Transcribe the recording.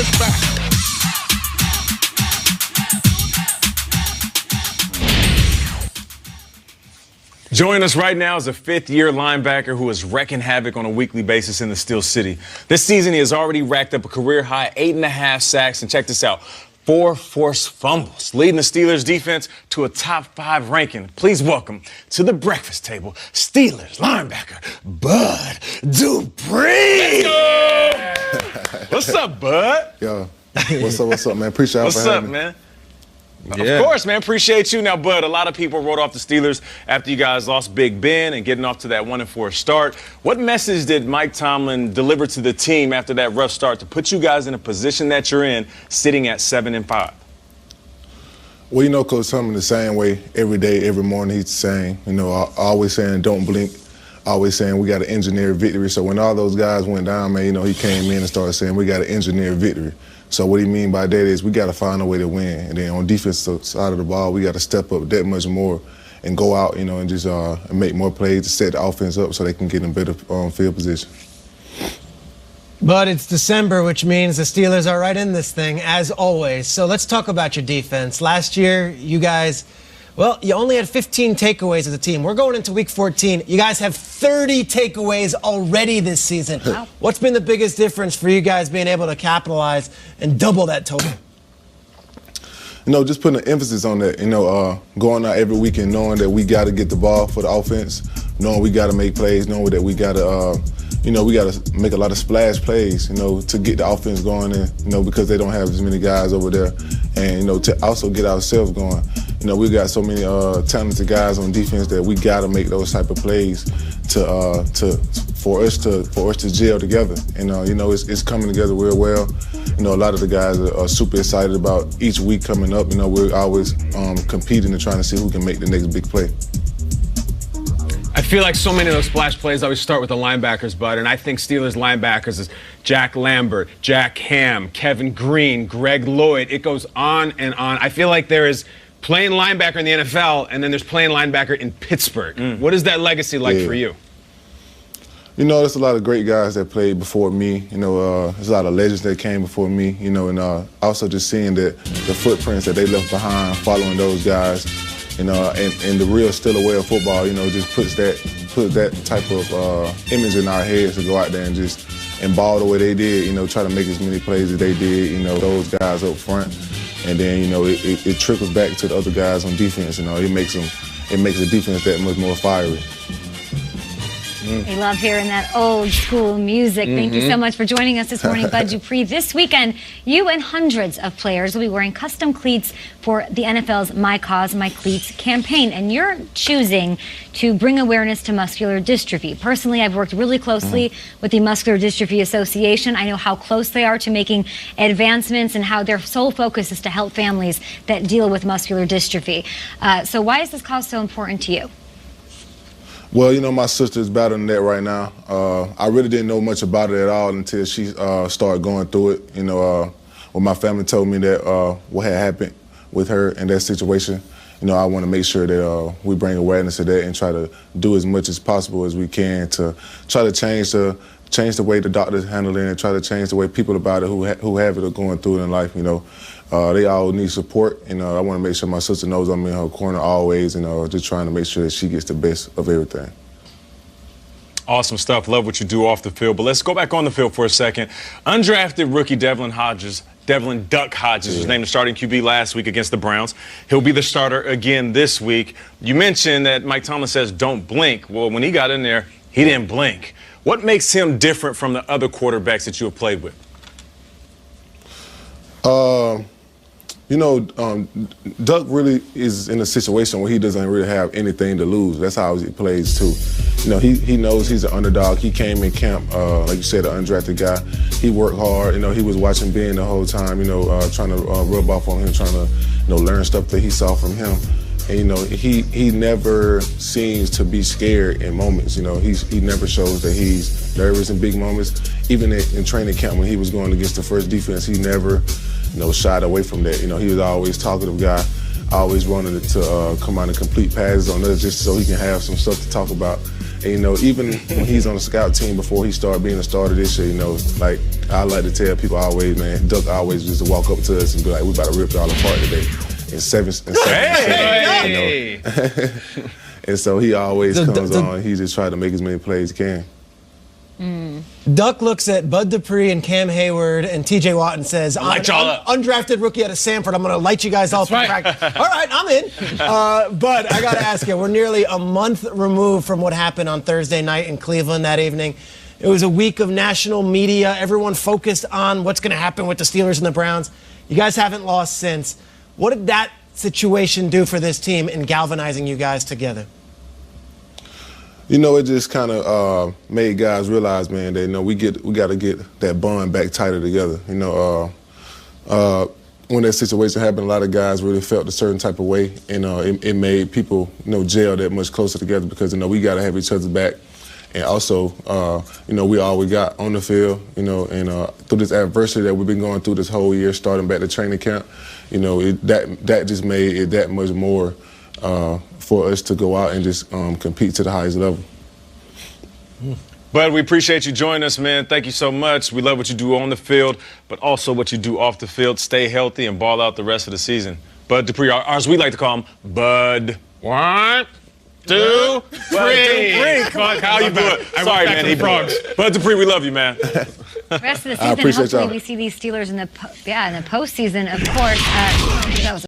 It's back. Joining us right now is a fifth-year linebacker who is wrecking havoc on a weekly basis in the Steel City. This season, he has already racked up a career-high 8.5 sacks, and check this out, 4 forced fumbles, leading the Steelers' defense to a top 5 ranking. Please welcome to the breakfast table, Steelers linebacker Bud Dupree. Let's go! What's up, Bud? Yo, what's up, man? Appreciate it for having me. What's up, man? Yeah. Of course, man. Appreciate you. Now, Bud, a lot of people wrote off the Steelers after you guys lost Big Ben and getting off to that 1-4 start. What message did Mike Tomlin deliver to the team after that rough start to put you guys in a position that you're in, sitting at 7-5? Well, you know, Coach Tomlin the same way every day, every morning. He's saying, always saying, don't blink. Always saying we got to engineer victory. So when all those guys went down, man, he came in and started saying we got to engineer victory. So what he mean by that is we got to find a way to win. And then on defensive side of the ball, we got to step up that much more and go out, and just make more plays to set the offense up so they can get in better field position. But it's December, which means the Steelers are right in this thing, as always. So let's talk about your defense. Last year, you guys, well, you only had 15 takeaways as a team. We're going into week 14. You guys have 30 takeaways already this season. Wow. What's been the biggest difference for you guys being able to capitalize and double that total? Just putting an emphasis on that, going out every week and knowing that we got to get the ball for the offense, knowing we got to make plays, knowing that we got to, we got to make a lot of splash plays, to get the offense going and, because they don't have as many guys over there and, to also get ourselves going. We got so many talented guys on defense that we got to make those type of plays for us to gel together. And it's coming together real well. A lot of the guys are super excited about each week coming up. We're always competing and trying to see who can make the next big play. I feel like so many of those splash plays always start with the linebackers, Bud, and I think Steelers linebackers is Jack Lambert, Jack Ham, Kevin Green, Greg Lloyd. It goes on and on. I feel like there is playing linebacker in the NFL, and then there's playing linebacker in Pittsburgh. What is that legacy like for you? There's a lot of great guys that played before me. There's a lot of legends that came before me, and also just seeing the footprints that they left behind, following those guys, and the real Steeler way of football, just puts that type of image in our heads to go out there and ball the way they did, try to make as many plays as they did, those guys up front. And then, it trickles back to the other guys on defense. It makes the defense that much more fiery. We love hearing that old school music. Thank you so much for joining us this morning, Bud Dupree. This weekend, you and hundreds of players will be wearing custom cleats for the NFL's My Cause, My Cleats campaign. And you're choosing to bring awareness to muscular dystrophy. Personally, I've worked really closely with the Muscular Dystrophy Association. I know how close they are to making advancements and how their sole focus is to help families that deal with muscular dystrophy. So why is this cause so important to you? Well, my sister is battling that right now. I really didn't know much about it at all until she started going through it. When my family told me that what had happened with her in that situation, I want to make sure that we bring awareness to that and try to do as much as possible as we can to try to change the way the doctors handle it and try to change the way people about it who have it or going through it in life. They all need support, and I want to make sure my sister knows I'm in her corner always, and just trying to make sure that she gets the best of everything. Awesome stuff. Love what you do off the field. But let's go back on the field for a second. Undrafted rookie Devlin Duck Hodges was named the starting QB last week against the Browns. He'll be the starter again this week. You mentioned that Mike Tomlin says don't blink. Well, when he got in there, he didn't blink. What makes him different from the other quarterbacks that you have played with? Duck really is in a situation where he doesn't really have anything to lose. That's how he plays too. He knows he's an underdog. He came in camp, like you said, an undrafted guy. He worked hard. He was watching Ben the whole time. Trying to rub off on him, trying to learn stuff that he saw from him. And he never seems to be scared in moments. He never shows that he's nervous in big moments. Even in training camp when he was going against the first defense, he never shied away from that. He was always a talkative guy, always wanted to come out and complete passes on us just so he can have some stuff to talk about. And, even when he's on the scout team before he started being a starter this year, like I like to tell people always, man, Duck always just walk up to us and be like, we about to rip y'all apart today. In seven. Hey! And so he always comes on. He just tries to make as many plays as he can. Duck looks at Bud Dupree and Cam Hayward and TJ Watt and says, undrafted rookie out of Sanford, I'm going to light you guys all through practice. All right, I'm in. But I got to ask you, we're nearly a month removed from what happened on Thursday night in Cleveland that evening. It was a week of national media. Everyone focused on what's going to happen with the Steelers and the Browns. You guys haven't lost since. What did that situation do for this team in galvanizing you guys together? It just kind of made guys realize, man, that we got to get that bond back tighter together. When that situation happened, a lot of guys really felt a certain type of way, and it made people, gel that much closer together because we got to have each other's back, and also, we all we got on the field, and through this adversity that we've been going through this whole year, starting back to training camp, that just made it that much more. For us to go out and just compete to the highest level. Bud, we appreciate you joining us, man. Thank you so much. We love what you do on the field, but also what you do off the field. Stay healthy and ball out the rest of the season. Bud Dupree, or as we like to call him, Bud. 1, 2, 3. Come on, Kyle, you blew it. Sorry, man. He frogs. Bud Dupree, we love you, man. Rest of the season, hopefully we see these Steelers in the postseason, of course. That was